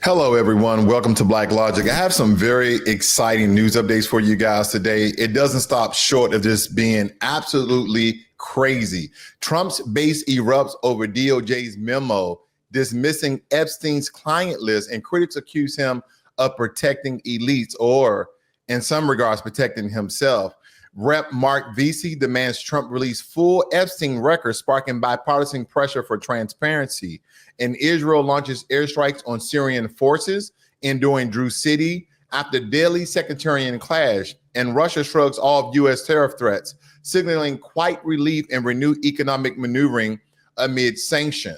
Hello, everyone. Welcome to Black Logic. I have some very exciting news updates for you guys today. It doesn't stop short of just being absolutely crazy. Trump's base erupts over DOJ's memo dismissing Epstein's client list, and critics accuse him of protecting elites, or in some regards, protecting himself. Rep. Mark Vesey demands Trump release full Epstein records, sparking bipartisan pressure for transparency. And Israel launches airstrikes on Syrian forces, enduring Drew City after daily sectarian clash. And Russia shrugs off U.S. tariff threats, signaling quiet relief and renewed economic maneuvering amid sanction.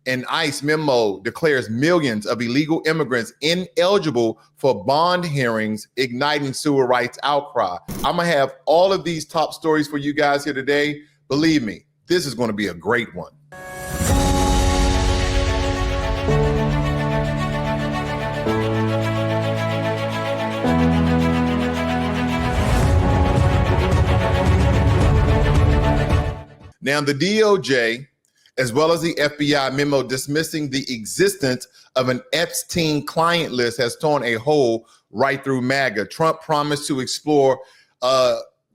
An ICE memo declares millions of illegal immigrants ineligible for bond hearings, igniting civil rights outcry. I'm going to have all of these top stories for you guys here today. Believe me, this is going to be a great one. Now, the DOJ, as well as the FBI memo dismissing the existence of an Epstein client list, has torn a hole right through MAGA. Trump promised to explore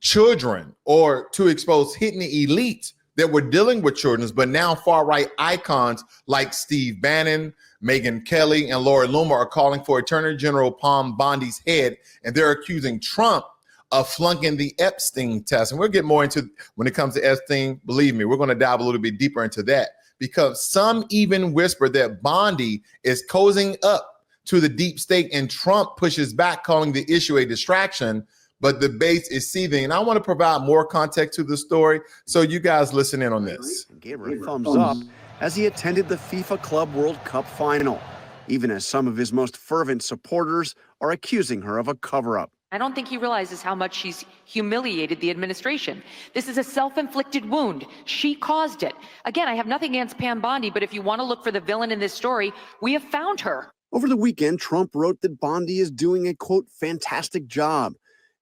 children, or to expose hidden elites that were dealing with children, but now far-right icons like Steve Bannon, Megyn Kelly, and Laura Loomer are calling for Attorney General Pam Bondi's head, and they're accusing Trump of flunking the Epstein test. And we'll get more into when it comes to Epstein. Believe me, we're going to dive a little bit deeper into that, because some even whisper that Bondi is cozying up to the deep state, and Trump pushes back, calling the issue a distraction, but the base is seething. And I want to provide more context to the story, so you guys listen in on this. Gave her a thumbs up as he attended the FIFA Club World Cup final, even as some of his most fervent supporters are accusing her of a cover-up. I don't think he realizes how much she's humiliated the administration. This is a self-inflicted wound. She caused it. Again, I have nothing against Pam Bondi, but if you want to look for the villain in this story, we have found her. Over the weekend, Trump wrote that Bondi is doing a, quote, fantastic job,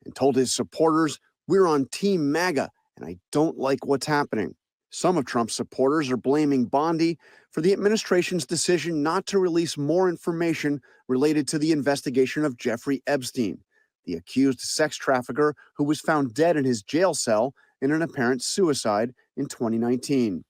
and told his supporters, "We're on Team MAGA, and I don't like what's happening." Some of Trump's supporters are blaming Bondi for the administration's decision not to release more information related to the investigation of Jeffrey Epstein, the accused sex trafficker who was found dead in his jail cell in an apparent suicide in 2019.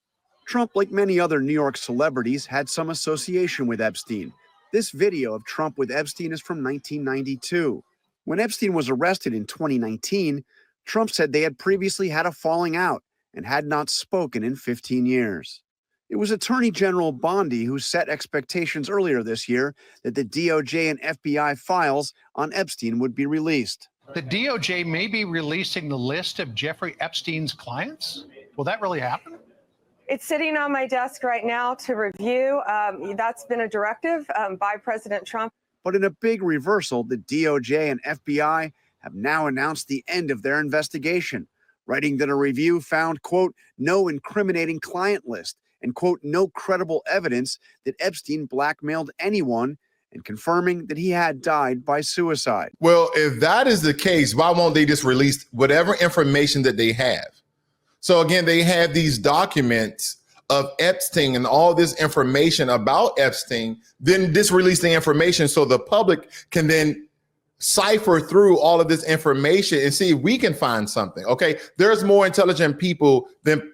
Trump, like many other New York celebrities, had some association with Epstein. This video of Trump with Epstein is from 1992. When Epstein was arrested in 2019, Trump said they had previously had a falling out and had not spoken in 15 years. It was Attorney General Bondi who set expectations earlier this year that the DOJ and FBI files on Epstein would be released. The DOJ may be releasing the list of Jeffrey Epstein's clients? Will that really happen? It's sitting on my desk right now to review. That's been a directive by President Trump. But in a big reversal, the DOJ and FBI have now announced the end of their investigation, writing that a review found, quote, no incriminating client list, and, quote, no credible evidence that Epstein blackmailed anyone, and confirming that he had died by suicide. Well, if that is the case, why won't they just release whatever information that they have? So again, they have these documents of Epstein and all this information about Epstein, then just release the information so the public can then cipher through all of this information and see if we can find something. Okay, there's more intelligent people than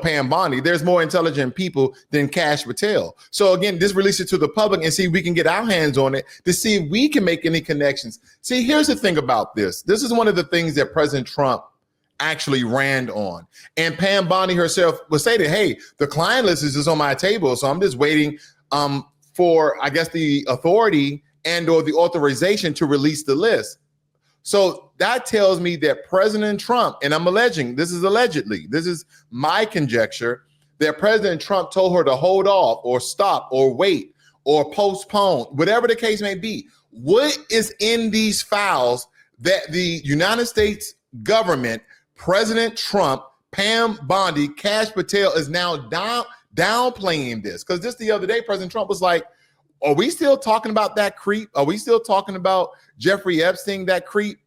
Pam Bondi. There's more intelligent people than Kash Patel. So again, just release it to the public and see if we can get our hands on it to see if we can make any connections. See, here's the thing about this. This is one of the things that President Trump actually ran on. And Pam Bondi herself would say that, hey, the client list is just on my table, so I'm just waiting for, I guess, the authority and or the authorization to release the list. So that tells me that President Trump, and I'm alleging, this is allegedly, this is my conjecture, that President Trump told her to hold off or stop or wait or postpone, whatever the case may be. What is in these files that the United States government, President Trump, Pam Bondi, Kash Patel is now downplaying this? Because just the other day, President Trump was like, are we still talking about that creep? Are we still talking about Jeffrey Epstein, that creep?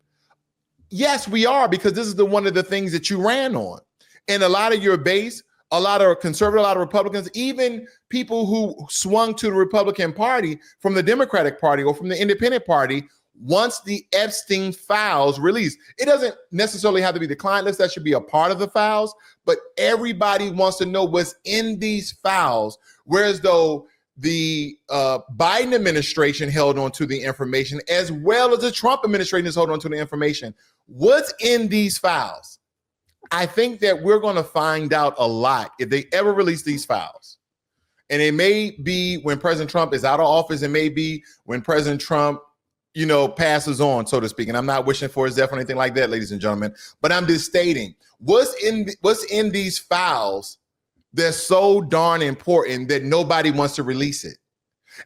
Yes, we are, because this is one of the things that you ran on. And a lot of your base a lot of conservative, a lot of Republicans, even people who swung to the Republican Party from the Democratic Party or from the Independent Party, once the Epstein files released. It doesn't necessarily have to be the client list that should be a part of the files, but everybody wants to know what's in these files, whereas though the Biden administration held on to the information, as well as the Trump administration is holding on to the information. What's in these files? I think that we're going to find out a lot if they ever release these files. And it may be when President Trump is out of office. It may be when President Trump, passes on, so to speak. And I'm not wishing for his death or anything like that, ladies and gentlemen. But I'm just stating what's in these files that's so darn important that nobody wants to release it.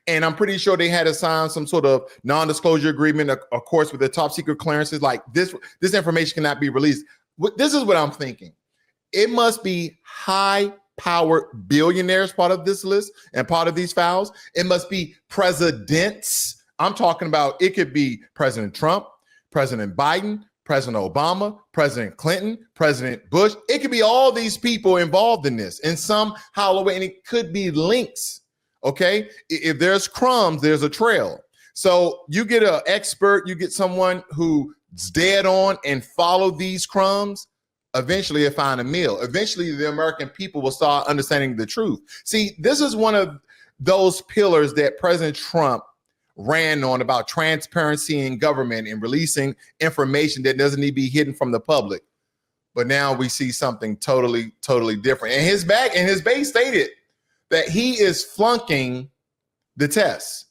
And I'm pretty sure they had to sign some sort of non-disclosure agreement, of course, with the top secret clearances. Like this information cannot be released. This is what I'm thinking. It must be high-powered billionaires part of this list and part of these files. It must be presidents. I'm talking about, it could be President Trump, President Biden, President Obama, President Clinton, President Bush. It could be all these people involved in this in some hollow way, and it could be links, okay? If there's crumbs, there's a trail. So you get an expert, you get someone who's dead on and follow these crumbs, eventually you'll find a meal. Eventually, the American people will start understanding the truth. See, this is one of those pillars that President Trump ran on about transparency in government and releasing information that doesn't need to be hidden from the public. But now we see something totally, totally different. And his base stated that he is flunking the test.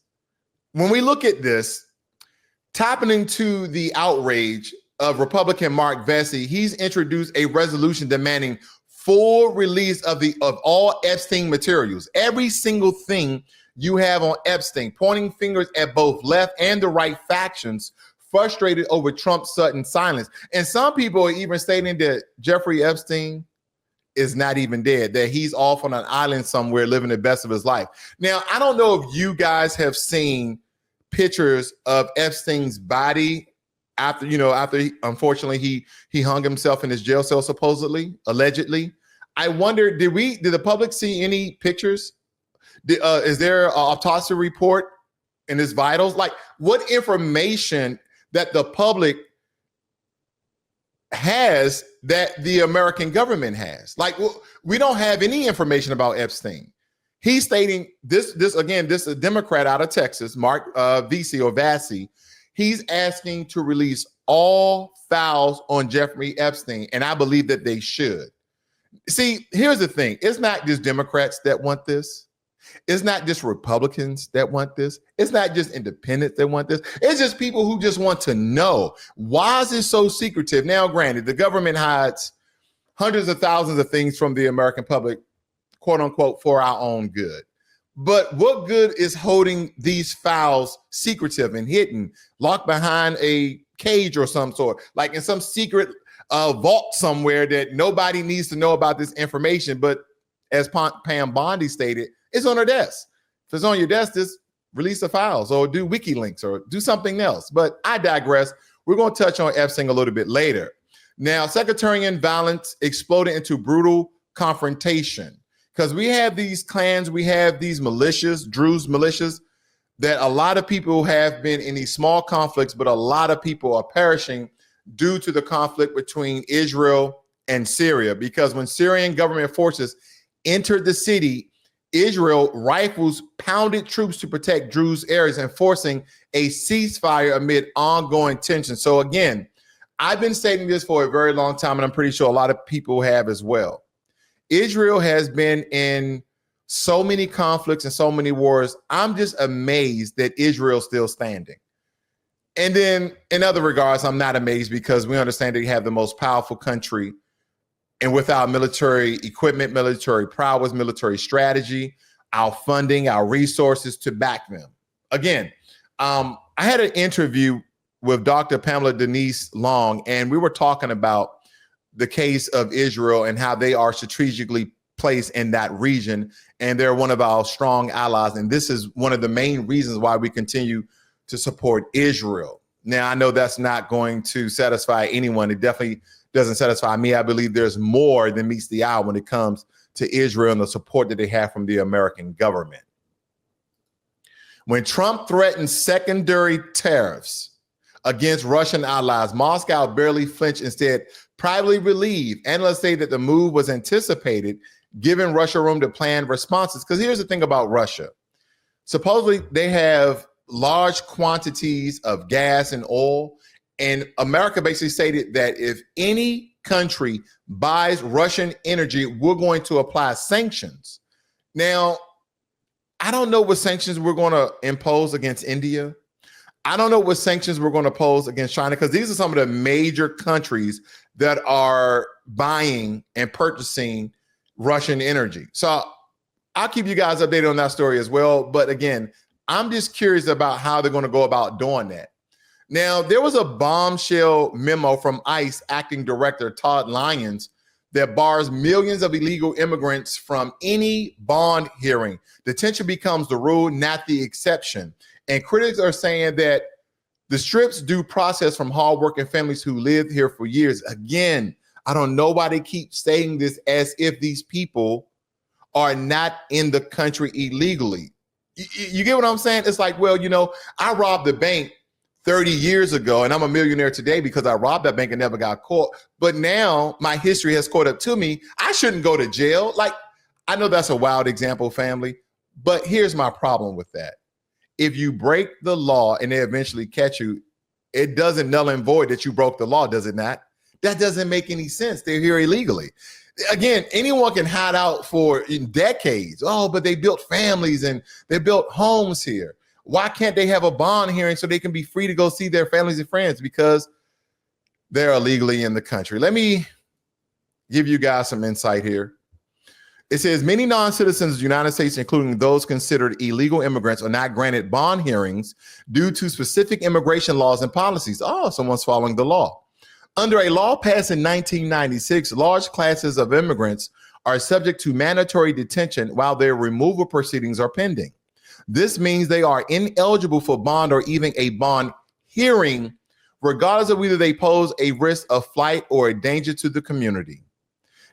When we look at this, tapping into the outrage of Republican Mark Vesey, he's introduced a resolution demanding full release of all Epstein materials, every single thing you have on Epstein, pointing fingers at both left and the right factions, frustrated over Trump's sudden silence. And some people are even stating that Jeffrey Epstein is not even dead, that he's off on an island somewhere living the best of his life. Now, I don't know if you guys have seen pictures of Epstein's body after he, unfortunately, he hung himself in his jail cell, supposedly, allegedly. I wonder, did the public see any pictures? Is there an autopsy report in his vitals? Like, what information that the public has that the American government has? Like, we don't have any information about Epstein. He's stating this is a Democrat out of Texas, Mark Vesey. He's asking to release all files on Jeffrey Epstein, and I believe that they should. See, here's the thing. It's not just Democrats that want this. It's not just Republicans that want this. It's not just independents that want this. It's just people who just want to know. Why is it so secretive? Now, granted, the government hides hundreds of thousands of things from the American public, quote unquote, for our own good. But what good is holding these files secretive and hidden, locked behind a cage or some sort, like in some secret vault somewhere that nobody needs to know about this information? But as Pam Bondi stated, it's on her desk. If it's on your desk, just release the files or do WikiLeaks or do something else. But I digress. We're going to touch on Epstein a little bit later. Now, sectarian violence exploded into brutal confrontation because we have these clans, we have these militias, Druze militias, that a lot of people have been in these small conflicts, but a lot of people are perishing due to the conflict between Israel and Syria. Because when Syrian government forces entered the city, Israel rifles pounded troops to protect Druze areas, enforcing a ceasefire amid ongoing tension. So again, I've been stating this for a very long time, and I'm pretty sure a lot of people have as well. Israel has been in so many conflicts and so many wars. I'm just amazed that Israel's still standing. And then in other regards, I'm not amazed because we understand they have the most powerful country, and with our military equipment, military prowess, military strategy, our funding, our resources to back them. Again, I had an interview with Dr. Pamela Denise Long, and we were talking about the case of Israel and how they are strategically placed in that region. And they're one of our strong allies. And this is one of the main reasons why we continue to support Israel. Now, I know that's not going to satisfy anyone. It definitely doesn't satisfy me. I believe there's more than meets the eye when it comes to Israel and the support that they have from the American government. When Trump threatened secondary tariffs against Russian allies, Moscow barely flinched, instead privately relieved. Analysts say that the move was anticipated, giving Russia room to plan responses. Because here's the thing about Russia. Supposedly they have large quantities of gas and oil, and America basically stated that if any country buys Russian energy, we're going to apply sanctions. Now, I don't know what sanctions we're going to impose against India. I don't know what sanctions we're going to pose against China, because these are some of the major countries that are buying and purchasing Russian energy. So I'll keep you guys updated on that story as well. But again, I'm just curious about how they're going to go about doing that. Now, there was a bombshell memo from ICE acting director Todd Lyons that bars millions of illegal immigrants from any bond hearing. Detention becomes the rule, not the exception. And critics are saying that the strips due process from hardworking families who lived here for years. Again, I don't know why they keep saying this as if these people are not in the country illegally. You get what I'm saying? It's like, well, I robbed the bank 30 years ago, and I'm a millionaire today because I robbed that bank and never got caught. But now my history has caught up to me. I shouldn't go to jail. Like, I know that's a wild example, family, but here's my problem with that. If you break the law and they eventually catch you, it doesn't null and void that you broke the law, does it not? That doesn't make any sense. They're here illegally. Again, anyone can hide out for decades. Oh, but they built families and they built homes here. Why can't they have a bond hearing so they can be free to go see their families and friends? Because they're illegally in the country. Let me give you guys some insight here. It says many non-citizens of the United States, including those considered illegal immigrants, are not granted bond hearings due to specific immigration laws and policies. Oh, someone's following the law. Under a law passed in 1996, large classes of immigrants are subject to mandatory detention while their removal proceedings are pending. This means they are ineligible for bond or even a bond hearing, regardless of whether they pose a risk of flight or a danger to the community.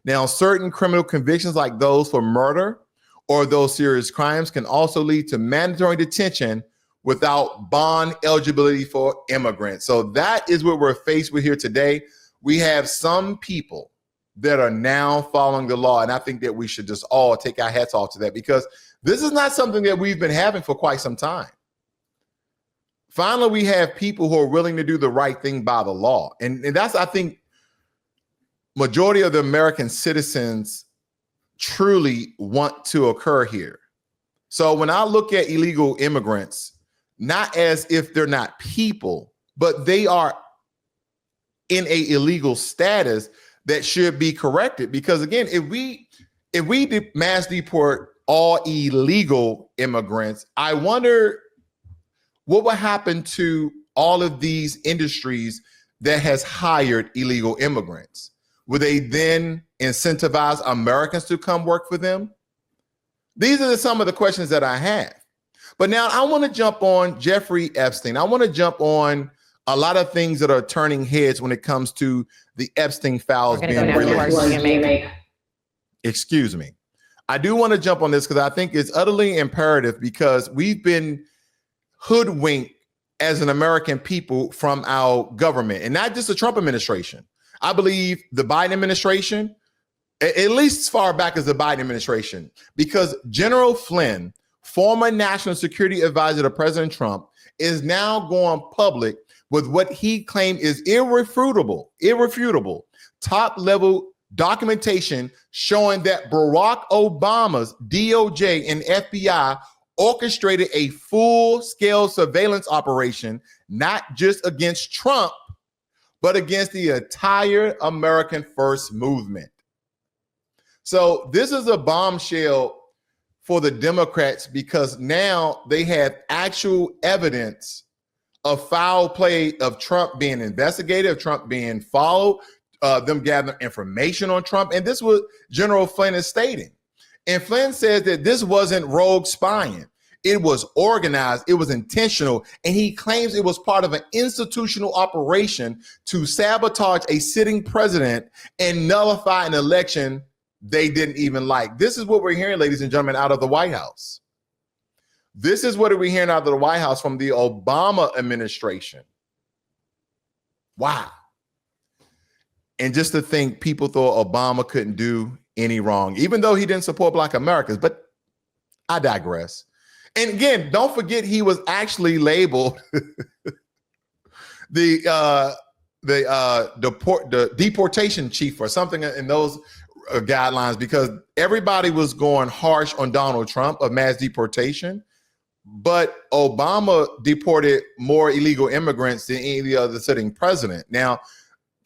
Now, certain criminal convictions like those for murder or those serious crimes can also lead to mandatory detention without bond eligibility for immigrants. So that is what we're faced with here today. We have some people that are now following the law, and I think that we should just all take our hats off to that, because this is not something that we've been having for quite some time. Finally, we have people who are willing to do the right thing by the law. And that's, I think, majority of the American citizens truly want to occur here. So when I look at illegal immigrants, not as if they're not people, but they are in a illegal status that should be corrected. Because again, if we mass deport all illegal immigrants, I wonder what will happen to all of these industries that has hired illegal immigrants. Will they then incentivize Americans to come work for them? These are some of the questions that I have. But now I want to jump on Jeffrey Epstein. I want to jump on a lot of things that are turning heads when it comes to the Epstein files being released. Excuse me. I do want to jump on this because I think it's utterly imperative, because we've been hoodwinked as an American people from our government, and not just the Trump administration. I believe the Biden administration, at least as far back as the Biden administration, because General Flynn, former national security advisor to President Trump, is now going public with what he claimed is irrefutable top-level documentation showing that Barack Obama's DOJ and FBI orchestrated a full-scale surveillance operation, not just against Trump, but against the entire American First movement. So this is a bombshell for the Democrats, because now they have actual evidence of foul play, of Trump being investigated, of Trump being followed, them gathering information on Trump. And this was General Flynn is stating. And Flynn says that this wasn't rogue spying. It was organized, it was intentional, and he claims it was part of an institutional operation to sabotage a sitting president and nullify an election they didn't even like. This is what we're hearing, ladies and gentlemen, out of the White House. This is what we're hearing out of the White House from the Obama administration. Wow. And just to think people thought Obama couldn't do any wrong, even though he didn't support Black Americans. But I digress. And again, don't forget he was actually labeled the deportation chief or something in those guidelines, because everybody was going harsh on Donald Trump of mass deportation. But Obama deported more illegal immigrants than any other sitting president. Now,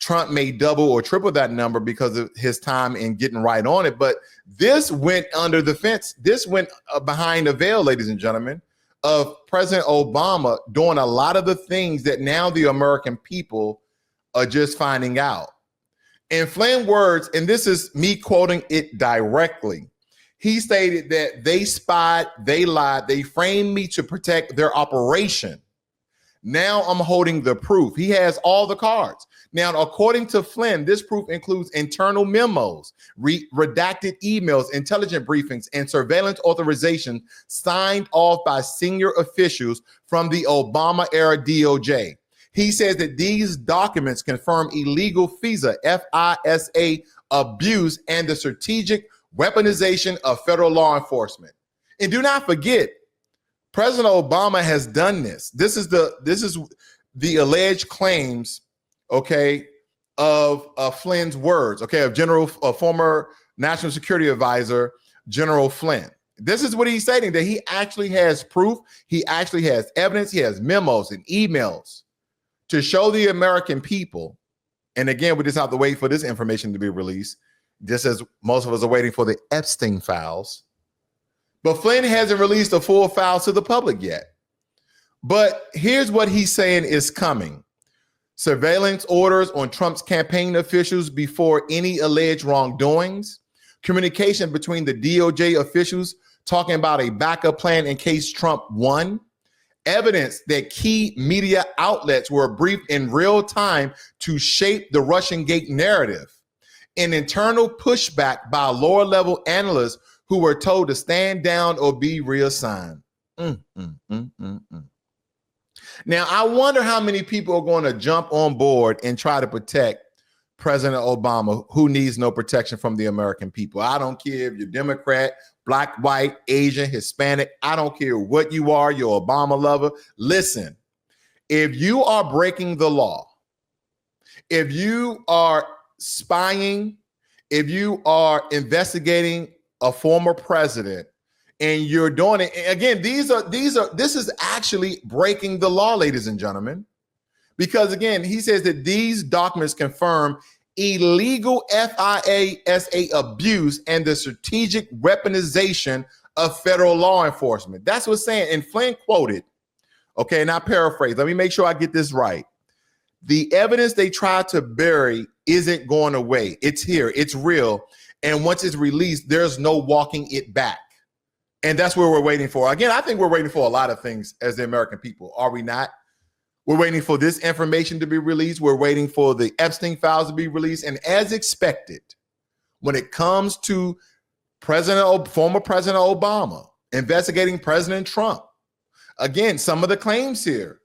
Trump may double or triple that number because of his time in getting right on it. But this went under the fence. This went behind the veil, ladies and gentlemen, of President Obama doing a lot of the things that now the American people are just finding out. In Flynn's words, and this is me quoting it directly, he stated that they spied, they lied, they framed me to protect their operation. Now I'm holding the proof. He has all the cards. Now, according to Flynn, this proof includes internal memos, redacted emails, intelligence briefings, and surveillance authorization signed off by senior officials from the Obama-era DOJ. He says that these documents confirm illegal FISA, F-I-S-A, abuse and the strategic weaponization of federal law enforcement. And do not forget, President Obama has done this. This is the alleged claims, okay, of Flynn's words, okay, of former National Security Advisor General Flynn. This is what he's stating, that he actually has proof, he actually has evidence, he has memos and emails to show the American people. And again, we just have to wait for this information to be released, just as most of us are waiting for the Epstein files. But Flynn hasn't released the full files to the public yet. But here's what he's saying is coming. Surveillance orders on Trump's campaign officials before any alleged wrongdoings, communication between the DOJ officials talking about a backup plan in case Trump won, evidence that key media outlets were briefed in real time to shape the Russian Gate narrative, an internal pushback by lower level analysts who were told to stand down or be reassigned. Now, I wonder how many people are going to jump on board and try to protect President Obama, who needs no protection from the American people. I don't care if you're Democrat, Black, white, Asian, Hispanic. I don't care what you are. You're an Obama lover. Listen, if you are breaking the law, if you are spying, if you are investigating a former president, and you're doing it again, this is actually breaking the law, ladies and gentlemen, because again, he says that these documents confirm illegal FISA abuse and the strategic weaponization of federal law enforcement. That's what's saying. And Flynn quoted, okay, and I paraphrase. Let me make sure I get this right. The evidence they tried to bury isn't going away. It's here. It's real. And once it's released, there's no walking it back. And that's where we're waiting for. Again, I think we're waiting for a lot of things as the American people. Are we not? We're waiting for this information to be released. We're waiting for the Epstein files to be released. And as expected, when it comes to former President Obama investigating President Trump, again, some of the claims here,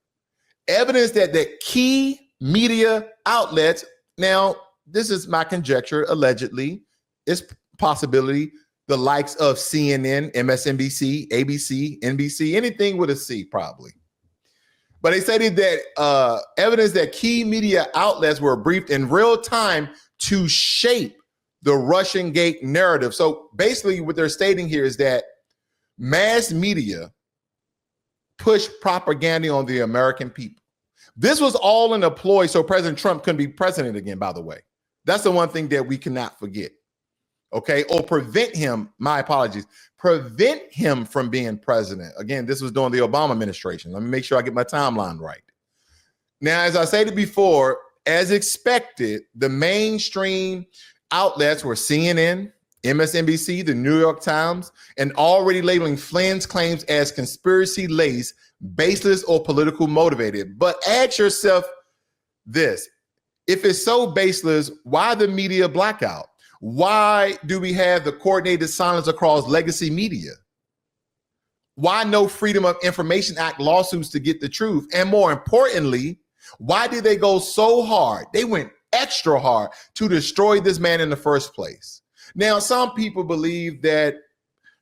evidence that the key media outlets, now, this is my conjecture, allegedly, it's possibility, the likes of CNN, MSNBC, ABC, NBC, anything with a C probably. But they stated that evidence that key media outlets were briefed in real time to shape the Russian Gate narrative. So basically what they're stating here is that mass media pushed propaganda on the American people. This was all in a ploy so President Trump couldn't be president again, by the way. That's the one thing that we cannot forget. Okay, or prevent him, my apologies, prevent him from being president. Again, this was during the Obama administration. Let me make sure I get my timeline right. Now, as I stated before, as expected, the mainstream outlets were CNN, MSNBC, the New York Times, and already labeling Flynn's claims as conspiracy-laced, baseless, or political motivated. But ask yourself this, if it's so baseless, why the media blackout? Why do we have the coordinated silence across legacy media? Why no Freedom of Information Act lawsuits to get the truth? And more importantly, why did they go so hard? They went extra hard to destroy this man in the first place. Now, some people believe that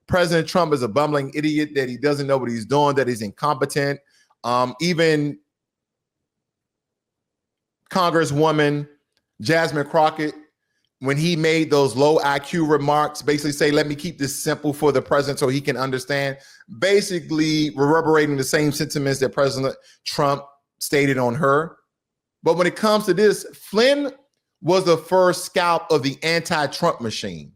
President Trump is a bumbling idiot, that he doesn't know what he's doing, that he's incompetent. Even Congresswoman Jasmine Crockett, when he made those low IQ remarks, basically say, let me keep this simple for the president so he can understand, basically reverberating the same sentiments that President Trump stated on her. But when it comes to this, Flynn was the first scalp of the anti-Trump machine.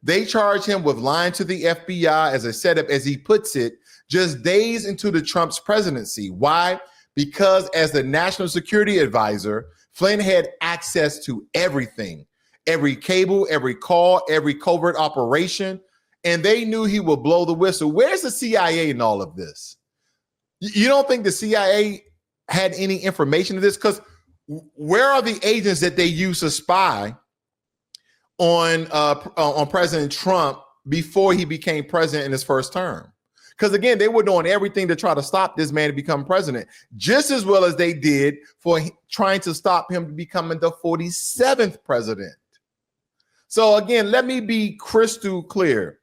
They charged him with lying to the FBI as a setup, as he puts it, just days into the Trump's presidency. Why? Because as the national security advisor, Flynn had access to everything, every cable, every call, every covert operation, and they knew he would blow the whistle. Where's the CIA in all of this? You don't think the CIA had any information of this? Because where are the agents that they used to spy on President Trump before he became president in his first term? Because again, they were doing everything to try to stop this man to become president, just as well as they did for trying to stop him becoming the 47th president. So again, let me be crystal clear.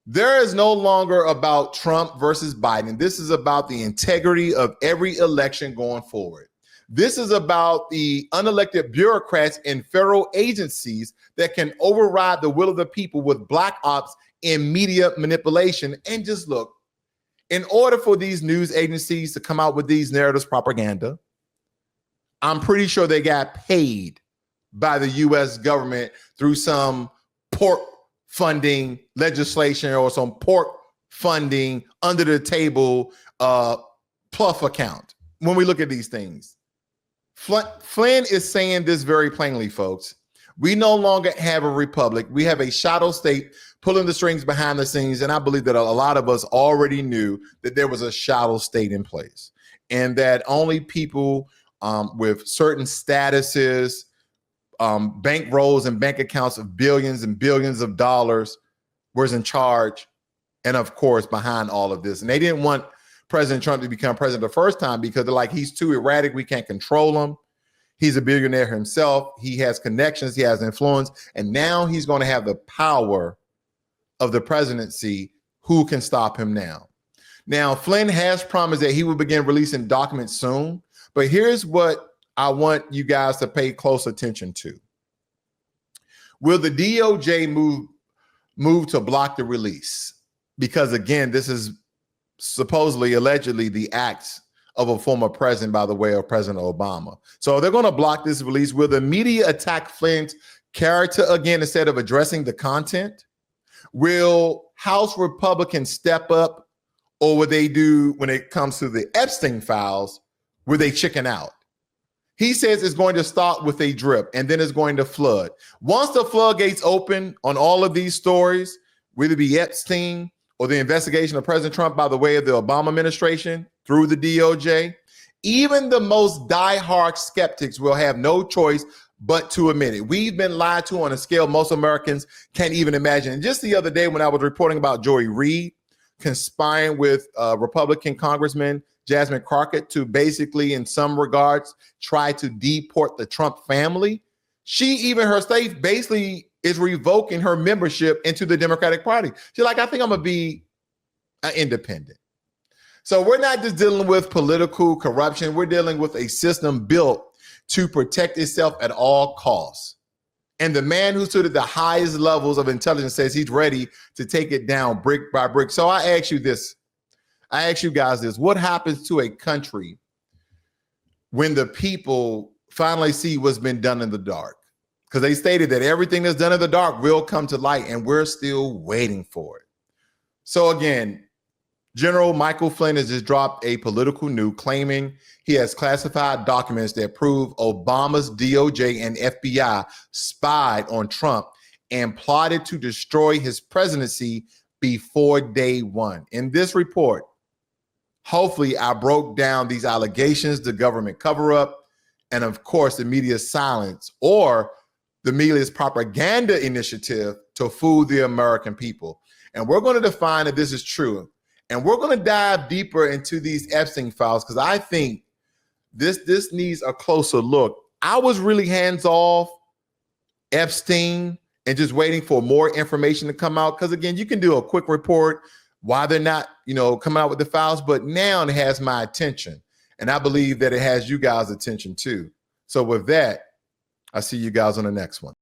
There is no longer about Trump versus Biden. This is about the integrity of every election going forward. This is about the unelected bureaucrats in federal agencies that can override the will of the people with black ops and media manipulation. And just look, in order for these news agencies to come out with these narratives propaganda, I'm pretty sure they got paid by the U.S. government through some pork funding legislation or some pork funding under the table pluff account. When we look at these things, Flynn is saying this very plainly, folks. We no longer have a republic. We have a shadow state pulling the strings behind the scenes. And I believe that a lot of us already knew that there was a shadow state in place, and that only people with certain statuses, bank rolls and bank accounts of billions and billions of dollars was in charge, and of course behind all of this. And they didn't want President Trump to become president the first time because they're like, he's too erratic, we can't control him. He's a billionaire himself, he has connections, he has influence, and now he's going to have the power of the presidency. Who can stop him now? Now, Flynn has promised that he will begin releasing documents soon, but here's what I want you guys to pay close attention to. Will the DOJ move to block the release? Because again, this is supposedly, allegedly, the acts of a former president by the way of President Obama. So they're going to block this release. Will the media attack Flynn's character again instead of addressing the content? Will House Republicans step up, or will they do, when it comes to the Epstein files, will they chicken out? He says it's going to start with a drip and then it's going to flood. Once the floodgates open on all of these stories, whether it be Epstein or the investigation of President Trump by the way of the Obama administration through the DOJ, even the most diehard skeptics will have no choice but to admit it. We've been lied to on a scale most Americans can't even imagine. And just the other day when I was reporting about Joy Reid conspiring with Republican Congressman Jasmine Crockett to basically, in some regards, try to deport the Trump family, her state basically is revoking her membership into the Democratic Party. She's like, I think I'm going to be independent. So we're not just dealing with political corruption. We're dealing with a system built to protect itself at all costs. And the man who stood at the highest levels of intelligence says he's ready to take it down brick by brick. So I ask you guys this. What happens to a country when the people finally see what's been done in the dark? Because they stated that everything that's done in the dark will come to light, and we're still waiting for it. So again, General Michael Flynn has just dropped a political nuke claiming he has classified documents that prove Obama's DOJ and FBI spied on Trump and plotted to destroy his presidency before day one. In this report, hopefully I broke down these allegations, the government cover-up, and of course the media silence, or the media's propaganda initiative to fool the American people. And we're going to define if this is true. And we're going to dive deeper into these Epstein files because I think this needs a closer look. I was really hands off Epstein and just waiting for more information to come out. Because again, you can do a quick report why they're not, coming out with the files, but now it has my attention. And I believe that it has you guys' attention too. So with that, I see you guys on the next one.